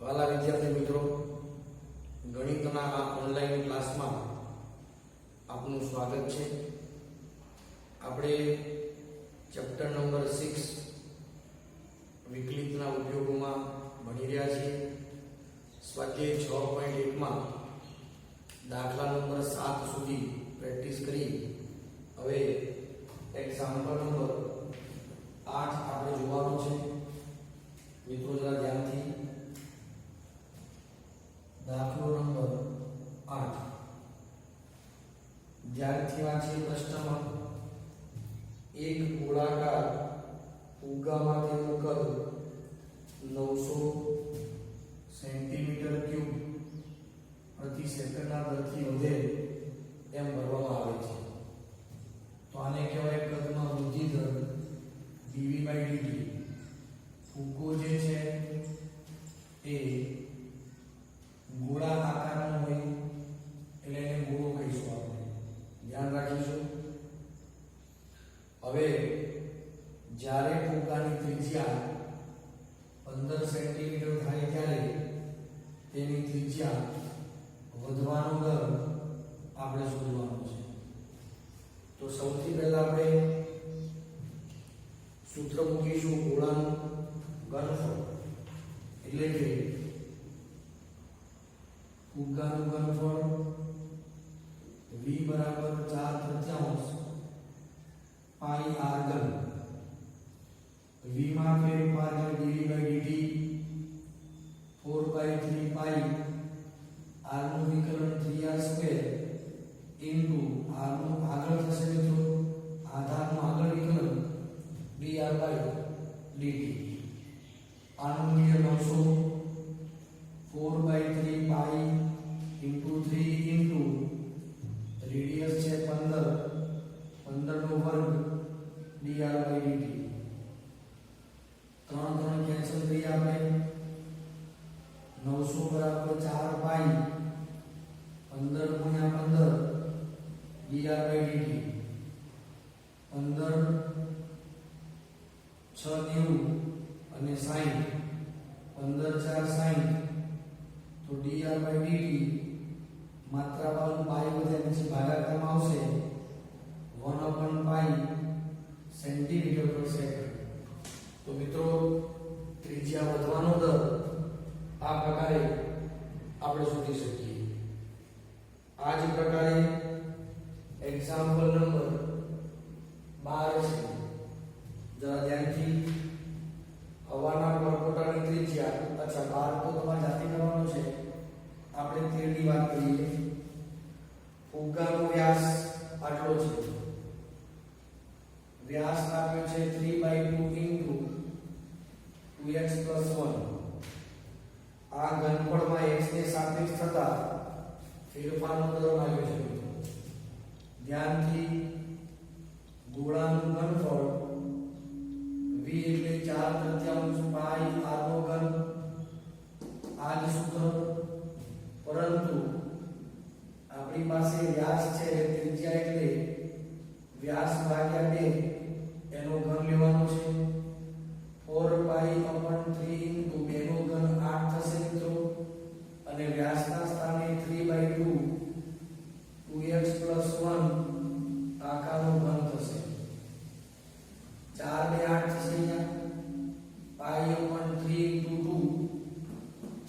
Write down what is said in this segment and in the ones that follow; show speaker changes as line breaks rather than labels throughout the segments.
વાલા વિદ્યાર્થી મિત્રો, ગણિતના આ ઓનલાઈન ક્લાસમાં આપનું સ્વાગત છે. આપણે ચેપ્ટર નંબર 6 વિકલિતના ઉપયોગોમાં ભણી રહ્યા છીએ. સ્વાધ્યાય 6.1 માં દાખલા નંબર 7 સુધી પ્રેક્ટિસ કરી હવે એક્ઝામ્પલ નંબર 8 આપણે જોવાનો છે. મિત્રો જરા ધ્યાનથી દાખલો નંબર 8 ધ્યાનથી વાંચીએ. પ્રશ્નમાં એક ગોળાકાર ફુગ્ગામાં તેનું કદ 900 સેન્ટીમીટર ક્યુબ પ્રતિ સેકન્ડના દરથી વધે એમ ભરવામાં આવે છે. તો આને કહેવાય કદમાં વૃદ્ધિ દર dv/dt. ફુગ્ગો જે છે એ ગોળા આકારનો હોય એટલે એને ગોળો કહીશું. આપણે ધ્યાન રાખીશું. હવે જ્યારે ફુગ્ગાની ત્રિજ્યા 15 સેન્ટીમીટર થાય ત્યારે તેની ત્રિજ્યા વધવાનો દર આપણે શોધવાનો છે. તો સૌથી પહેલા આપણે સૂત્ર મૂકીશું ગોળાનું ઘનફળ, એટલે કે ફુગ્ગાનું ઘનફળ v બરાબર 4/3 પાઈ r ઘન. v માં ફેરફાર dv/dt 4/3 પાઈ r નું વિકલન 3r² ઇન્ટુ r નું આગળ થશે મિત્રો આધારનું આગળ વિકલન dr/dt. આનું મૂલ્ય 900 4/3 પાઈ ઇન્ટુ 3 ઇન્ટુ રેડિયસ છે 15 નો વર્ગ dr/dt. 3 કેન્સલ કરી આપણે 900 બરાબર 4 પાઈ 15 ગુણ્યા 15 dr/dt. 15 6 90 અને 60 15 4 60 તો dr/dt માત્રા બાજુ પાઈ વધે પછી ભાગાકારમાં આવશે 1/પાઈ સેન્ટીમીટર પર સેકન્ડ. તો મિત્રો ત્રિજ્યા વધવાનો દર આ પ્રકારે આપણે શોધી શકીએ. આ જ પ્રકારે એક્ઝામ્પલ નંબર 12 છે. જરા ધ્યાનથી હવાના પરપોટાની ત્રિજ્યા 12 તો તમારે જાતે કરવાનો છે. આપણે 13 ની વાત કરીએ. ફુગ્ગાનો વ્યાસ આટલો છે. વ્યાસ આપ્યો છે 3/2 ઇન્ટુ 2x + 1. આ ઘનફળમાં x ને સાપેક્ષ થતા ફેરફારનો દર આપ્યો છે. ધ્યાનથી ગોળાનું ઘનફળ v એટલે 4/3 પાઈ r નો ઘન. આ જ સૂત્ર, પરંતુ આપણી પાસે વ્યાસ છે ત્રિજ્યા એટલે વ્યાસ ભાગ્યા 2 એનો ઘન લેવાનો છે. 4π/3 ઇન્ટુ 2 નો ઘન 8 થશે મિત્રો. અને વ્યાસના સ્થાને 3/2 2x + 1 આકારનો ઘન થશે. 4 ને 8 થશે અહીંયા. π/3 ઇન્ટુ 2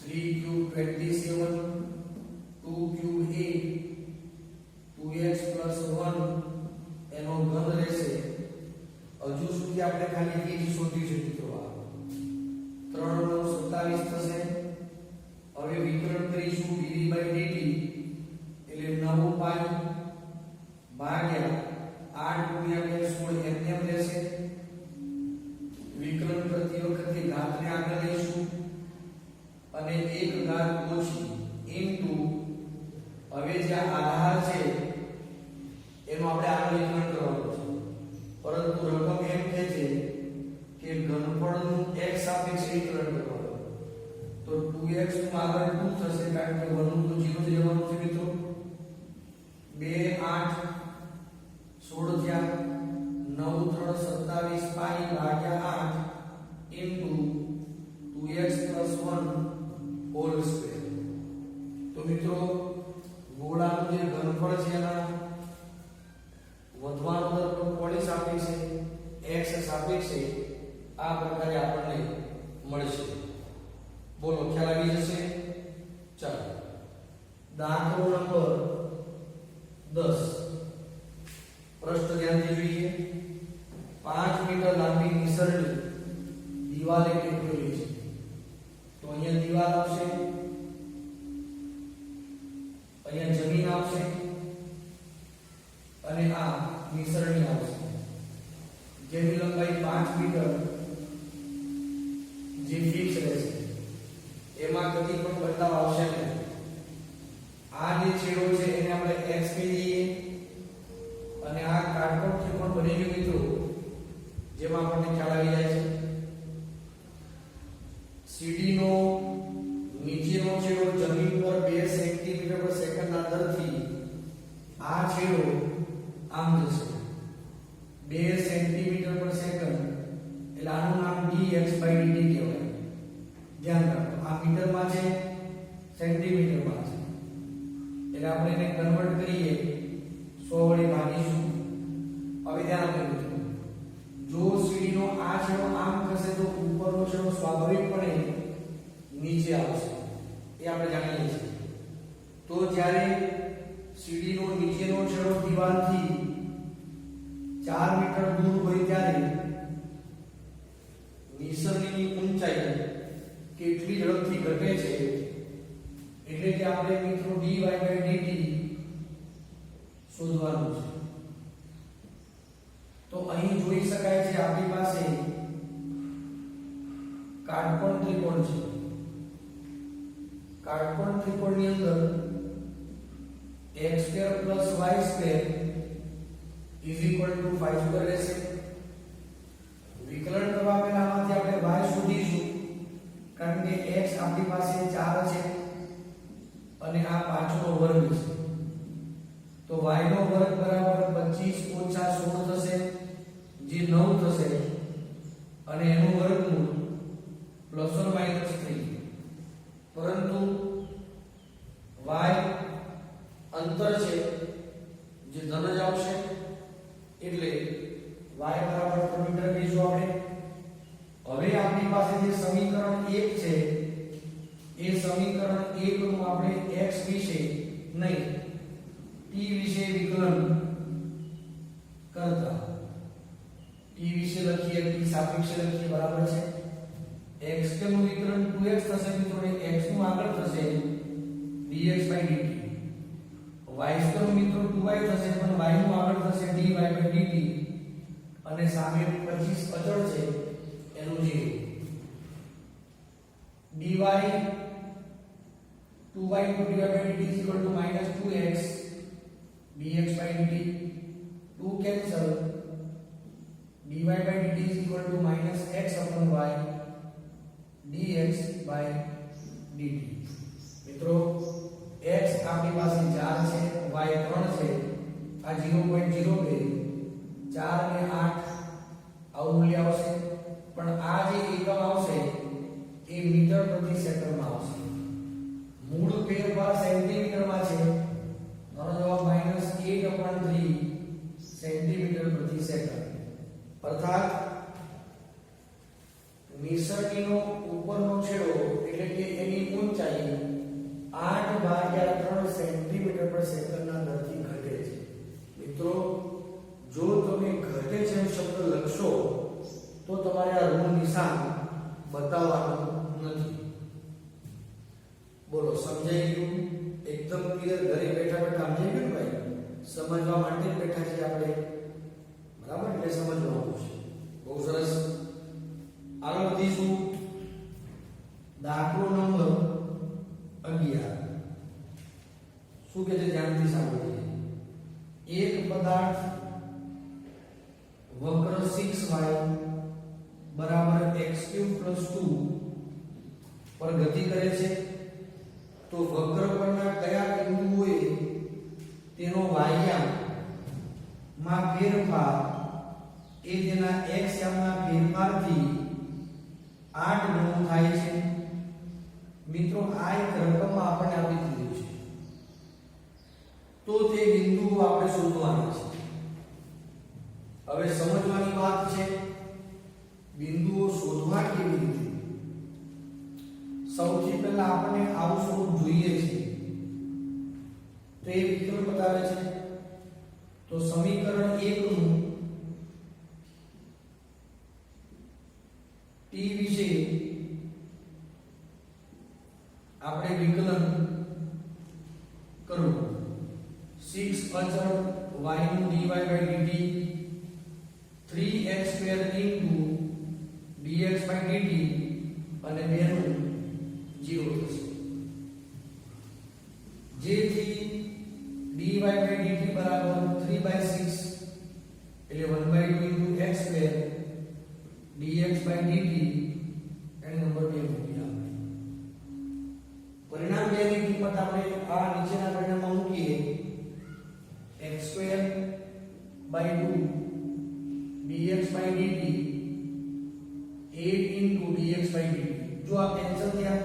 3 ક્યુબ 27 2 ક્યુબ 8 2x + 1 એનો ઘન રહેશે. હજુ સુધી આપણે ખાલી v શોધ્યું છે મિત્રો. 3 × 9 = 27 થશે. હવે વિકલન કરીશું dv/dt એટલે 9 પાઈ ભાગ્યા 8 ગુણ્યા 2 16 એમ રહેશે. વિકલન કરતી વખતે ઘાતને આગળ લઈશું અને એક ઘાત ઓછી ઇન્ટુ હવે જે આધાર છે એનો આપણે આગળ વિકલન કરવાનું છે. પરંતુ રકમ એમ કહે છે કે ઘનફળનું x સાપેક્ષે વિકલન કરવાનું. તો 2x નું આગળ 2 થશે કારણ કે 1 નું તો 0 જ રહેવાનું છે મિત્રો. 2 8 16 થયા. 9 3 27 પાઈ ભાગ્યા 8 ઇન્ટુ 2x + 1 હોલ સ્ક્વેર. તો મિત્રો ગોળાનું જે ઘનફળ છે એના વધવાનો દર પણ કોની સાપેક્ષે x સાપેક્ષે આ પ્રકારે આપણને મળશે. બોલો ખ્યાલ આવી જશે. ચાલો દાખલો નંબર 10 પ્રશ્ન ધ્યાનથી જોઈએ. 5 મીટર લાંબી નિસરણી દિવાલ એક ટેકવેલી છે. તો અહીંયા દિવાલ આવશે, અહીંયા જમીન આવશે અને આ નિસરણી આવશે, જેની લંબાઈ 5 મીટર જે ફિક્સ રહેશે. એમાં કદી પણ બદલાવ આવશે નહીં. આ જે છેડો છે એને આપણે x કહી દઈએ અને આ કાટકોણ ત્રિકોણ બની ગયું મિત્રો, જેમાં આપણને ખ્યાલ આવી જાય છે. CD નો નીચેનો છેડો જમીન પર 2 સેન્ટીમીટર પર સેકન્ડના દરથી આ છેડો આમ જશે 2 સેન્ટીમીટર પર સેકન્ડ, એટલે આનું નામ dx/dt કહેવાય. ધ્યાન રાખો આ મીટરમાં છે, સેન્ટીમીટરમાં છે, એટલે આપણે એને કન્વર્ટ કરીએ 100 વડે ભાગીશું. હવે ધ્યાન રાખજો, જો CD નો આ છેડો આમ થશે તો ઉપરનો છેડો સ્વાભાવિકપણે નીચે આવશે, એ આપણે જાણીએ છીએ. તો જ્યારે CD નો નીચેનો છેડો દિવાલથી 4 મીટર દૂર હોય ત્યારે નિસરણીની ઊંચાઈ કેટલી ઝડપથી ઘટે છે, એટલે કે આપણે મિત્રો dy/dt શોધવાનું છે. તો અહીં જોઈ શકાય છે આપણી પાસે કાટકોણ ત્રિકોણ છે. કાટકોણ ત્રિકોણની અંદર x² + y² = 5² રહેશે. વિકલન કરવા પહેલા આમાંથી આપણે y શોધીશું, કારણ કે x આપણી પાસે 4 છે અને આ 5 નો વર્ગ છે. તો y નો વર્ગ બરાબર 25 - 16 થશે, જે 9 થશે, અને એનું વર્ગમૂળ ±3. પરંતુ y અંતર છે જે ધન જ આવશે, એટલે y બરાબર મીટર લઈશું આપણે. હવે આપણી પાસે જે સમીકરણ 1 છે એ સમીકરણ 1 નું આપણે x વિશે નહીં t વિશે વિકલન કરતા t વિશે લખીએ, t સાપેક્ષે લખીએ, બરાબર છે. x નું વિકલન 2x થશે મિત્રો, ને x નું આગળ થશે dx/dt. y નું મિત્રો 2y થશે, પણ y નું આગળ થશે dy/dt, અને સામે 25 અચળ છે એનું 0. dy 2y /dt = -2x dx/dt. 2 cancel, dy/dt = -x/y dx/dt. મિત્રો x આપણી પાસે 4 છે, y 3 છે, આ 0.02, 4 ને 8 આવું મૂલ્ય આવશે. પણ આ જે એકમ આવશે એ મીટર પ્રતિ સેકન્ડમાં આવશે. મૂળ ફેરફાર સેન્ટીમીટરમાં છે, આનો જવાબ -8/3 સેન્ટીમીટર પ્રતિ સેકન્ડ. અર્થાત નિસરણીનો ઉપરનો છેડો એટલે કે એની ઊંચાઈ 8/3 સેન્ટીમીટર પર સેકન્ડના દરથી ઘટે છે. મિત્રો જો તમે ઘટે છે એમ શબ્દ લખશો તો તમારે આ ઋણ નિશાન બતાવવાનું નથી. બોલો સમજાઈ ગયું? એકદમ ક્લિયર? ઘરે બેઠા બેઠા સમજાઈ ગયું ભાઈ? સમજવા માટે જ બેઠા છીએ આપણે, બરાબર? એટલે સમજવાનું છે. બહુ સરસ. આગળ વધીશું. દાખલો નંબર 11. શું કે છે ધ્યાનથી સાંભળીએ. એક પદાર્થ વક્ર 6y = x³ + 2 પર ગતિ કરે છે. તો વક્ર પરના કયા બિંદુએ તેનો વાયામ માં ફેરફાર એ તેના x યામના ફેરફારથી 8 ગણો થાય છે. મિત્રો આ સૌથી પહેલા આપણે આવું સ્વરૂપ જોઈએ છે તો એ વિકલ્પ બતાવે છે તો સમીકરણ 1 નું t વિશે આપણે વિકલન કરવું 6 અચળ y નું dy by dt 3x² dx by dt અને બેનું 0 થશે જેથી dy by dt બરાબર 3/6 એટલે 1/2 x² dx by dt એનો નંબર 2 મૂકી આપણે પરિણામ 2 ની કિંમત આપણે આ નીચેના પરિણામમાં મૂકીએ x² by 2 dx by dt 8 into dx by dt જો આ કેન્સલ થયા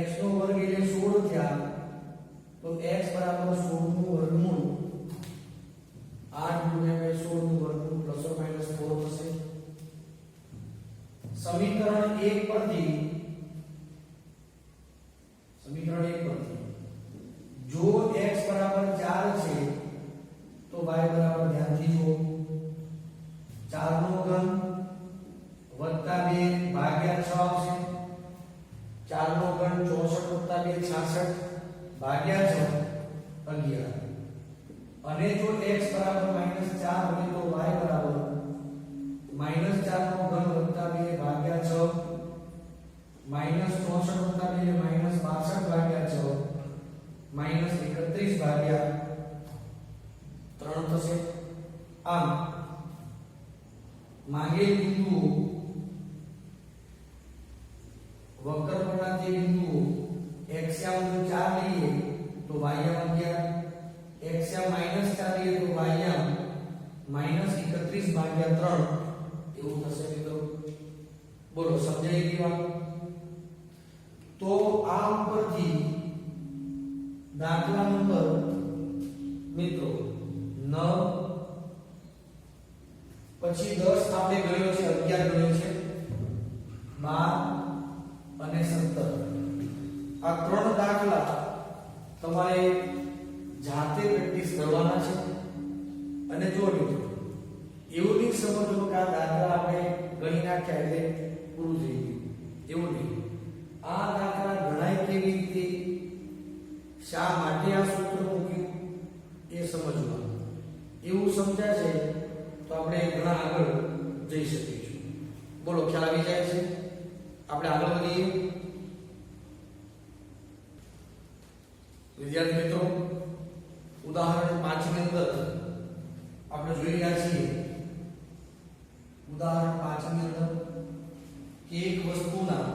x નો વર્ગ એટલે 16 થયા તો x બરાબર 16 નું વર્ગમૂળ 8 ગુણ્યા 16 નું વર્ગમૂળ પ્લસ ઓર માઈનસ 4 થશે સમીકરણ 1 પરથી જો x બરાબર 4 છે તો y બરાબર ધ્યાનથી જુઓ 4 નો ઘન વત્તા 2 ભાગ્યા 6 આવશે 4 નો ઘન 64 વત્તા 2 66 ભાગ્યા 6 11 અને જો x બરાબર -4 હોય તો y બરાબર -4 નો ઘન વત્તા 2 ભાગ્યા 6 -64 વત્તા 2 -62 ભાગ્યા 6 -31 ભાગ્યા 3 થશે આમ માંગેલ બિંદુઓ વક્ર પરના તે બિંદુઓ x યામ 4 લઈએ તો y યામ 11 x યામ -4 લઈએ તો y યામ -31 ભાગ્યા 3 એવું થશે મિત્રો બોલો સમજાઈ ગઈ વાત તો આ ઉપરથી દાખલા નંબર મિત્રો 9 પછી 10 આપણે ગણ્યો છે 11 ગણ્યો છે 12 અને 17 આ ત્રણ દાખલા તમારે જાતે પ્રેક્ટિસ કરવાના છે અને જો મિત્રો એવું નહીં સમજવું કે આ દાખલા આપણે ગણી નાખ્યા એટલે પૂરું થઈ ગયું એવું નહીં આ દાખલા ગણાય કેવી રીતે શા માટે આ સૂત્ર મૂક્યું એ સમજવાનું એવું સમજાશે તો આપણે ઘણા આગળ જઈ શકીશું બોલો ખ્યાલ આવી જાય છે આપણે આગળ વધીએ વિદ્યાર્થી મિત્રો ઉદાહરણ 5 ની અંદર આપણે જોઈ રહ્યા છીએ ઉદાહરણ 5 ની અંદર કે એક વસ્તુના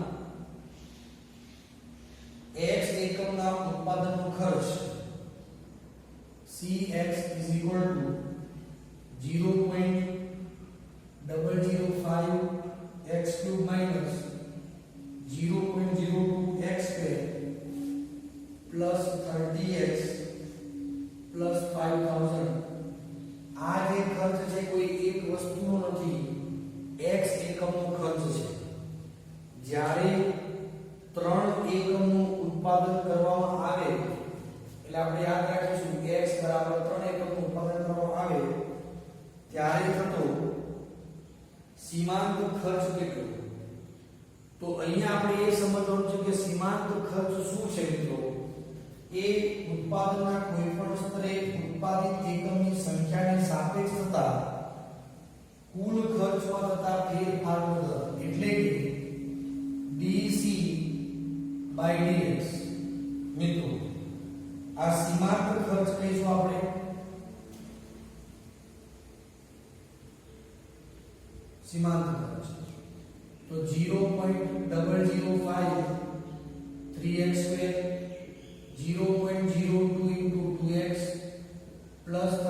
x એકમના ઉત્પાદનનો ખર્ચ cx is equal to 0.005 x cube minus 0.02 x square plus 30x plus 5000 આ જે ખર્ચ છે કોઈ એક વસ્તુનો નથી x એકમનો ખર્ચ છે જ્યારે 3 એકમનું ઉત્પાદન કરવામાં આવે એટલે આપણે યાદ રાખીશું x બરાબર 3 એકમનું ઉત્પાદન કરવામાં આવે ત્યારે થતો સીમાંત ખર્ચ કેટલો તો અહીંયા આપણે એ સમજવાનું છે કે સીમાંત ખર્ચ શું છે મિત્રો એ ઉત્પાદનના કોઈપણ સ્તરે ઉત્પાદિત એકમની સંખ્યાની સાપેક્ષ થતા કુલ ખર્ચમાં થતા ફેરફારનો દર એટલે કે dc by dx મિત્રો આ સીમાંત ખર્ચ કહીશું આપણે સીમાંત ખર્ચ તો 0.005 3x square 0.02 into 2x plus 30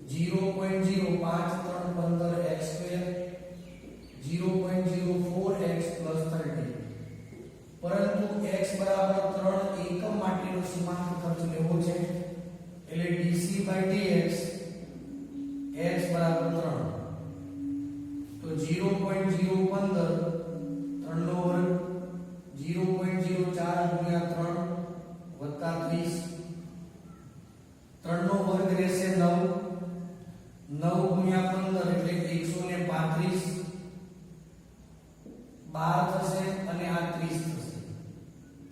0.05 x square 0.04x plus 30 પરંતુ x બરાબર 3 એકમ માટેનો સીમાંત ખર્ચ લેવો છે એટલે dc by dx x બરાબર 3 તો 0.015 3 નો વર્ગ 12 થશે અને આ 30 થશે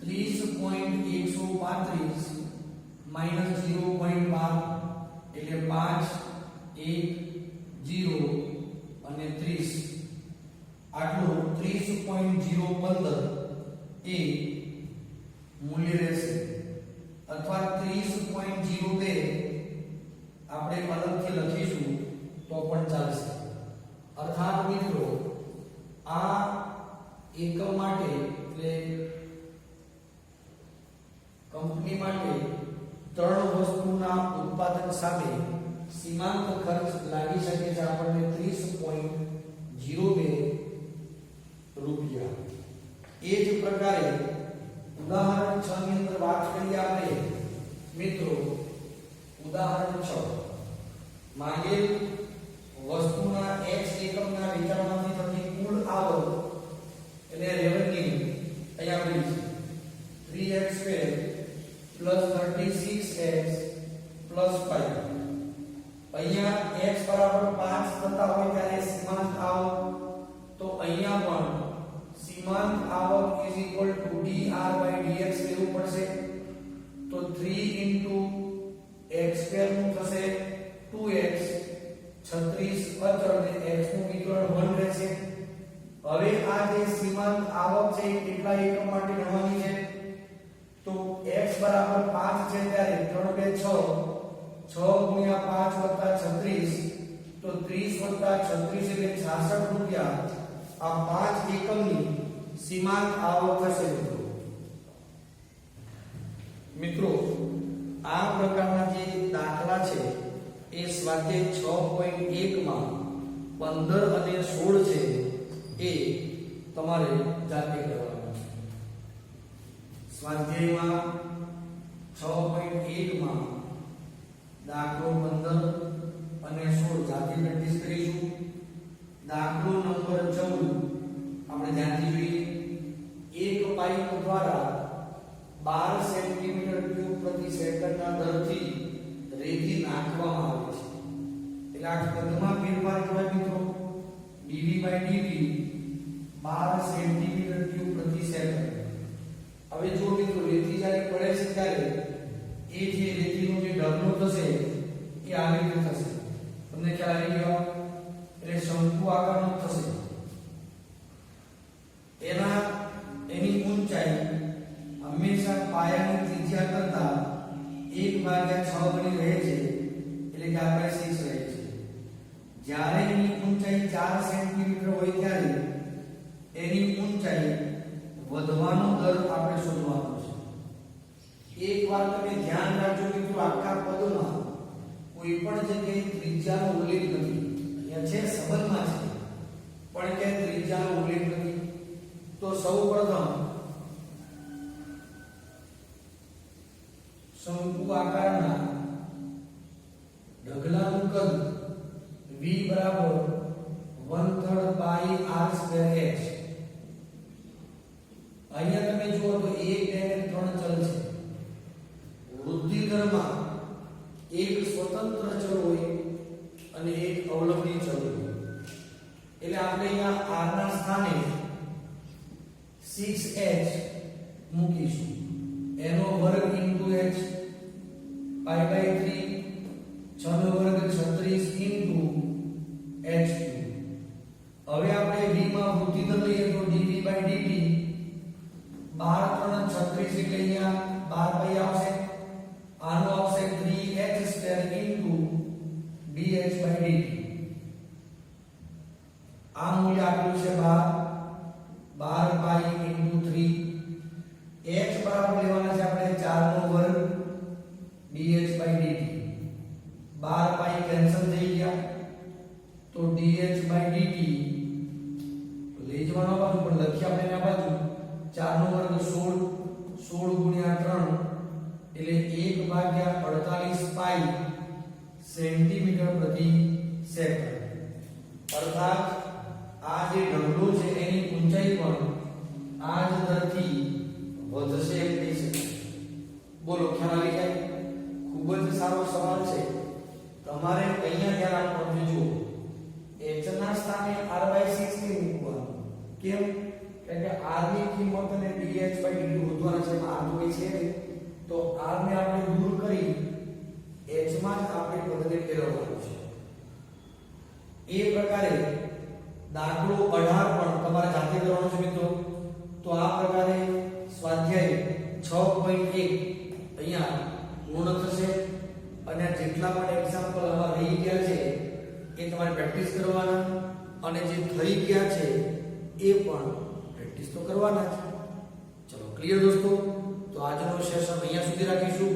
30.135 માઈનસ 0.12 એટલે 5 1 0 અને 30 આટલું 30.015 એ મૂલ્ય રહેશે અથવા 30.02 આપણે અલગથી લખીશું તો પણ ચાલશે અર્થાત મિત્રો આ એકમ માટે એટલે કંપની માટે ત્રણ વસ્તુના ઉત્પાદન સામે સીમાંત ખર્ચ લાગી શકે છે આપણને 30.02 રૂપિયા એ જ પ્રકારે ઉદાહરણ 6 ની અંદર વાત કરીએ આપણે મિત્રો ઉદાહરણ 6 માંગેલ વસ્તુના x એકમના વેચાણમાંથી થતી કુલ આવક એટલે રેવન્યુ અહીંયા આપેલી છે 3x² + 36x + 5 અહીંયા x બરાબર 5 થતા હોય ત્યારે સીમાંત આવક તો અહીંયા પણ સીમાંત આવક =dr/dx લેવું પડશે તો 3 * x² નું થશે 2x 36 અચળ ને x નું વિકલન 1 રહેશે હવે આ જે સીમાંત આવક છે એ કેટલા એકમ માટે ગણવાની છે તો x બરાબર 5 છે ત્યારે 3 × 2 6 × 5 + 36 તો 30 + 36 એટલે 66 રૂપિયા આ 5 એકમની સીમાંત આવક થશે મિત્રો આ પ્રકારના જે દાખલા છે એ સ્વાધ્યાય 6.1 માં 15 અને 16 છે એ તમારે જાતે કરવાના છે સ્વાધ્યાયમાં 6.1 માં દાખલો 15 અને 16 જાતે પ્રેક્ટિસ કરીશું દાખલો નંબર 14 આપણે ધ્યાનથી જોઈએ એક પાઇપ દ્વારા 12 સેન્ટીમીટર ક્યુબ પ્રતિ સેકન્ડના દરથી રેતી નાખવામાં આવે છે એટલે આ કદમાં ફેરફાર કહેવાય મિત્રો dv/dt 12 સેન્ટીમીટર ક્યુબ પ્રતિ સેકન્ડ હવે જો મિત્રો રેતી જ્યારે પડે છે ત્યારે એ જે રેતીનો જે ઢગલો થશે એ આવી રીતે થશે તમને ખ્યાલ આવી ગયો એટલે શંકુ આકારનો થશે એની ઊંચાઈ હંમેશા પાયાની ત્રિજ્યા કરતા 1/6 ગણી રહે છે એટલે કે આપણે 6 રહે છે જ્યારે એની ઊંચાઈ 4 સેન્ટીમીટર હોય ત્યારે એની ઊંચાઈ વધવાનો દર આપણે શોધવાનો છે એક વાત તમે ધ્યાન રાખજો મિત્રો આખા પદમાં કોઈ પણ જગ્યાએ ત્રિજ્યાનો ઉલ્લેખ નથી અહીંયા છે સંબંધમાં છે પણ કે ત્રિજ્યાનો ઉલ્લેખ નથી તો સૌપ્રથમ શંકુ આકારના ઢગલાનું કદ v બરાબર 1/3 પાઈ r²h અહીંયા તમે જુઓ તો 1 2 અને 3 ચલ છે વૃદ્ધિ દરમાં એક સ્વતંત્ર ચલ હોય અને એક અવલંબી ચલ હોય એટલે આપણે અહીંયા r ના સ્થાને 6h મૂકીશું એનો વર્ગ * h π/3 6 નો વર્ગ 36 * h3 હવે આપણે v માં વૃદ્ધિ દર લઈએ તો dv/dt 12 3 36 એટલે અહીંયા 12 પાઈ આવશે આનો આવશે 3h² * dh/dt આ મૂલ્ય આપ્યું છે 12 પાઈ * 3 h બરાબર લેવાના છે આપણે 4 નો વર્ગ dh/dt 12 પાઈ કેન્સલ થઈ ગયા તો dh/dt લઈ જવાનો બાજુ પણ લખી આપણે આ બાજુ 4 નો વર્ગ 16 × 3 એટલે 1/48 પાઈ સેન્ટીમીટર પ્રતિ સેકન્ડ અર્થાત આ જે ઢગલો છે એની ઊંચાઈ પણ આ જ દરથી વધશે એમ કહી શકાય બોલો ખ્યાલ આવી જાય ખૂબ જ સારો સવાલ છે તમારે અહીંયા ધ્યાન આપવાનું છે જો h ના સ્થાને r/6 થી મૂકવાનું કેમ કે ફેરવવાનું છે. એ પ્રકારે દાખલો 18 પણ તમારે જાતે કરવાનો છે મિત્રો. તો આ પ્રકારે સ્વાધ્યાય 6.1 અહીંયા પૂર્ણ થશે અને જેટલા પણ એક્ઝામ્પલ આમાં રહી ગયા છે એ તમારે પ્રેક્ટિસ કરવાના અને જે થઈ ગયા છે એ પણ પ્રેક્ટિસ તો કરવાના છે. ચલો ક્લિયર દોસ્તો. તો આજનો સેશન અહીંયા સુધી રાખીશું.